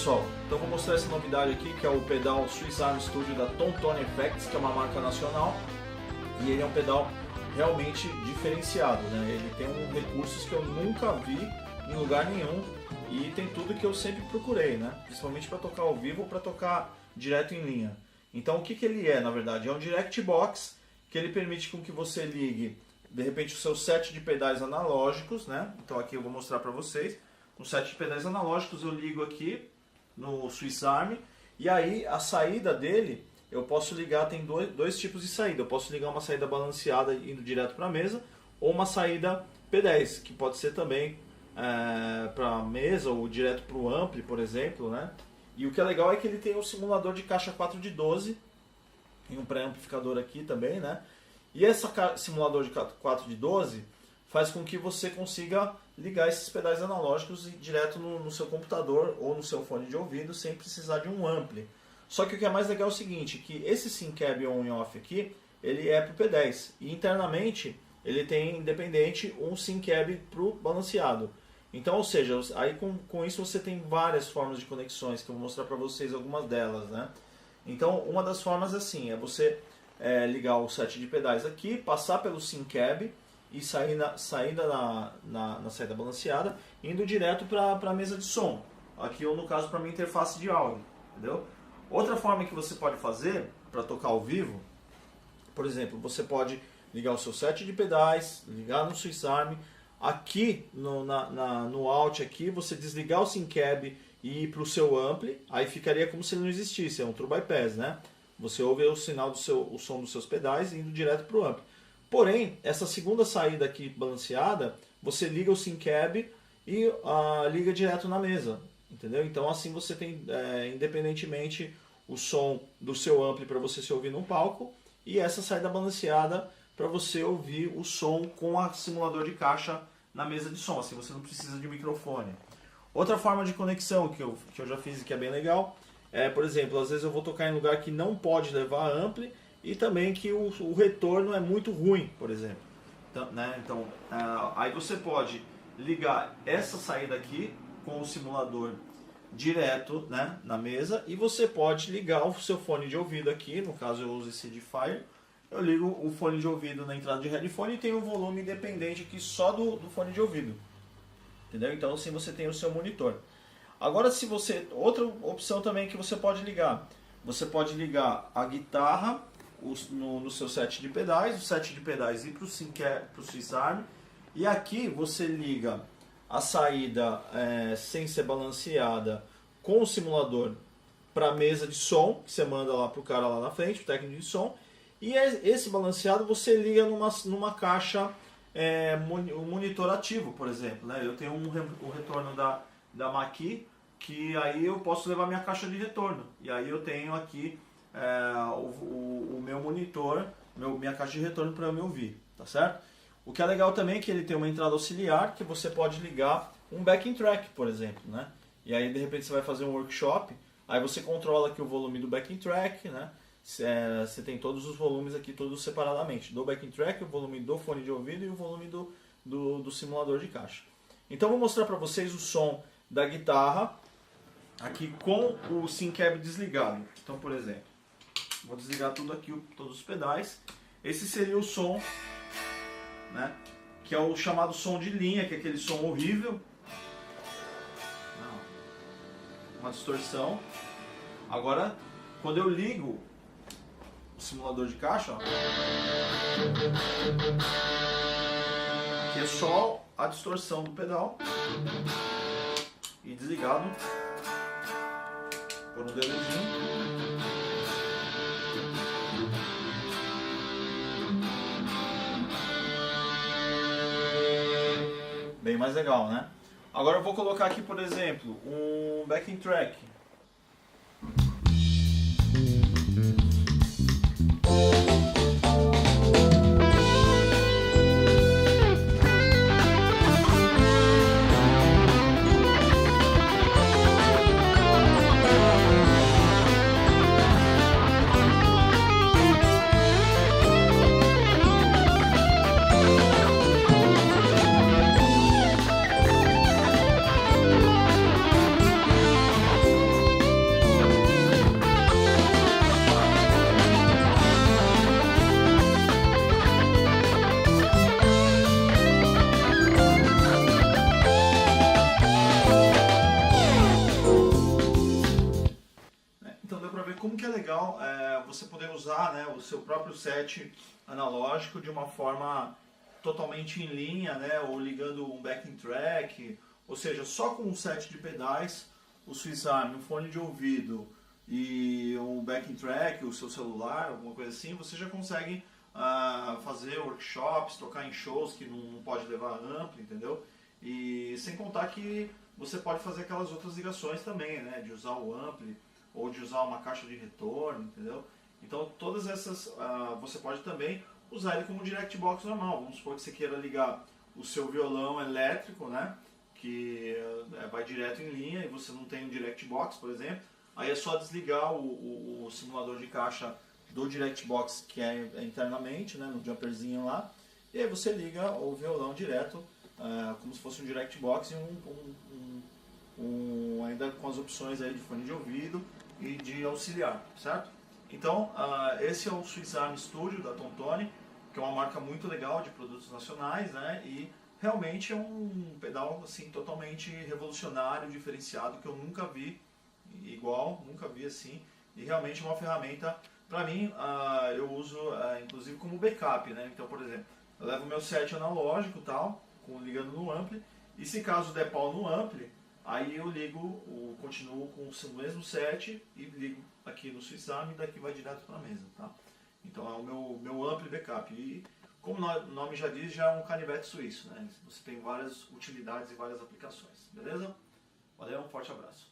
pessoal, então vou mostrar essa novidade aqui, que é o pedal Swiss Army Studio da Tom-Tone Effects, que é uma marca nacional, e ele é um pedal realmente diferenciado, né? Ele tem recursos que eu nunca vi em lugar nenhum e tem tudo que eu sempre procurei, né? Principalmente para tocar ao vivo ou para tocar direto em linha. Então o que ele é, na verdade? É um Direct Box que ele permite com que você ligue de repente o seu set de pedais analógicos, né? Então aqui eu vou mostrar para vocês. Um set de pedais analógicos eu ligo aqui no Swiss Army, e aí a saída dele eu posso ligar, tem dois tipos de saída. Eu posso ligar uma saída balanceada indo direto para a mesa, ou uma saída P10, que pode ser também para a mesa ou direto para o ampli, por exemplo, né? E o que é legal é que ele tem um simulador de caixa 4 de 12 e um pré-amplificador aqui também, né? E esse simulador de 4 de 12 faz com que você consiga ligar esses pedais analógicos direto no seu computador ou no seu fone de ouvido sem precisar de um ampli. Só que o que é mais legal é o seguinte, que esse SYNCAB on e off aqui, ele é para o P10 e internamente ele tem independente um SYNCAB para o balanceado. Então, ou seja, aí com isso você tem várias formas de conexões, que eu vou mostrar para vocês algumas delas, né? Então, uma das formas assim, é você ligar o set de pedais aqui, passar pelo SYNCAB e sair na saída balanceada, indo direto para a mesa de som. Aqui, ou no caso, para a minha interface de áudio, entendeu? Outra forma que você pode fazer para tocar ao vivo, por exemplo, você pode ligar o seu set de pedais, ligar no Swiss Army, aqui no out aqui, você desligar o SYNCAB e ir para o seu ampli, aí ficaria como se ele não existisse, é um true bypass, né? Você ouve o sinal o som dos seus pedais indo direto para o ampli. Porém, essa segunda saída aqui balanceada, você liga o SYNCAB e liga direto na mesa, entendeu? Então assim você tem independentemente o som do seu ampli para você se ouvir no palco e essa saída balanceada para você ouvir o som com o simulador de caixa na mesa de som, assim você não precisa de microfone. Outra forma de conexão que eu já fiz e que é bem legal é, por exemplo, às vezes eu vou tocar em lugar que não pode levar ampli e também que o retorno é muito ruim, por exemplo. Então, né? Então aí você pode ligar essa saída aqui com o simulador direto, né, na mesa, e você pode ligar o seu fone de ouvido aqui, no caso eu uso esse Edifier, eu ligo o fone de ouvido na entrada de headphone e tem um volume independente aqui só do fone de ouvido, entendeu? Então assim você tem o seu monitor. Agora se você, outra opção também que você pode ligar a guitarra no seu set de pedais, o set de pedais ir para o Swiss Army, e aqui você liga a saída sem ser balanceada com o simulador para a mesa de som, que você manda lá para o cara lá na frente, o técnico de som, e esse balanceado você liga numa caixa um monitor ativo, por exemplo, né? Eu tenho um retorno da Mackie, que aí eu posso levar minha caixa de retorno, e aí eu tenho aqui o meu monitor, minha caixa de retorno para eu me ouvir, tá certo? O que é legal também é que ele tem uma entrada auxiliar que você pode ligar um backing track, por exemplo, né? E aí de repente você vai fazer um workshop, aí você controla aqui o volume do backing track, né? Você tem todos os volumes aqui todos separadamente, do backing track, o volume do fone de ouvido e o volume do simulador de caixa. Então vou mostrar para vocês o som da guitarra aqui com o SYNCAB desligado. Então, por exemplo, vou desligar tudo aqui, todos os pedais. Esse seria o som, né, que é o chamado som de linha, que é aquele som horrível, uma distorção. Agora, quando eu ligo o simulador de caixa, ó, que é só a distorção do pedal, e desligado por um dedinho. Bem mais legal, né? Agora eu vou colocar aqui, por exemplo, um backing track. você poder usar, né, o seu próprio set analógico de uma forma totalmente em linha, né, ou ligando um backing track, ou seja, só com um set de pedais, o Swiss Army, um fone de ouvido e um backing track, o seu celular, alguma coisa assim, você já consegue fazer workshops, tocar em shows que não pode levar amplo, entendeu? E sem contar que você pode fazer aquelas outras ligações também, né, de usar o ampli ou de usar uma caixa de retorno, entendeu? Então todas essas, você pode também usar ele como direct box normal. Vamos supor que você queira ligar o seu violão elétrico, né, que vai direto em linha e você não tem um direct box, por exemplo. Aí é só desligar o simulador de caixa do direct box, que é internamente, né, no jumperzinho lá, e aí você liga o violão direto, como se fosse um direct box e ainda com as opções aí de fone de ouvido e de auxiliar, certo? Então, esse é o Swiss Army Studio da Tontone, que é uma marca muito legal de produtos nacionais, né? E realmente é um pedal assim totalmente revolucionário, diferenciado, que eu nunca vi igual, nunca vi assim. E realmente é uma ferramenta, para mim, eu uso inclusive como backup, né? Então, por exemplo, eu levo meu set analógico tal, ligando no ampli, e se caso der pau no ampli, aí eu continuo com o mesmo set e ligo aqui no Swiss Army e daqui vai direto para a mesa, tá? Então é o meu ampli backup. E como o nome já diz, já é um canivete suíço, né? Você tem várias utilidades e várias aplicações, beleza? Valeu, um forte abraço.